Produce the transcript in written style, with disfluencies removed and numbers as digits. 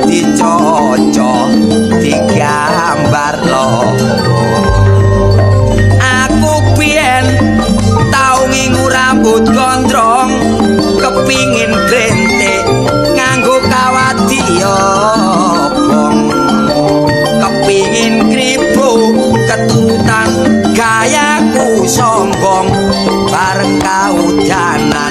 dicocok digambar lo aku biyen tau ngingu rambut gondrong kepingin grentik nganggo kawat diobong kepingin kribo keturutan gayaku sombong bareng kaudanan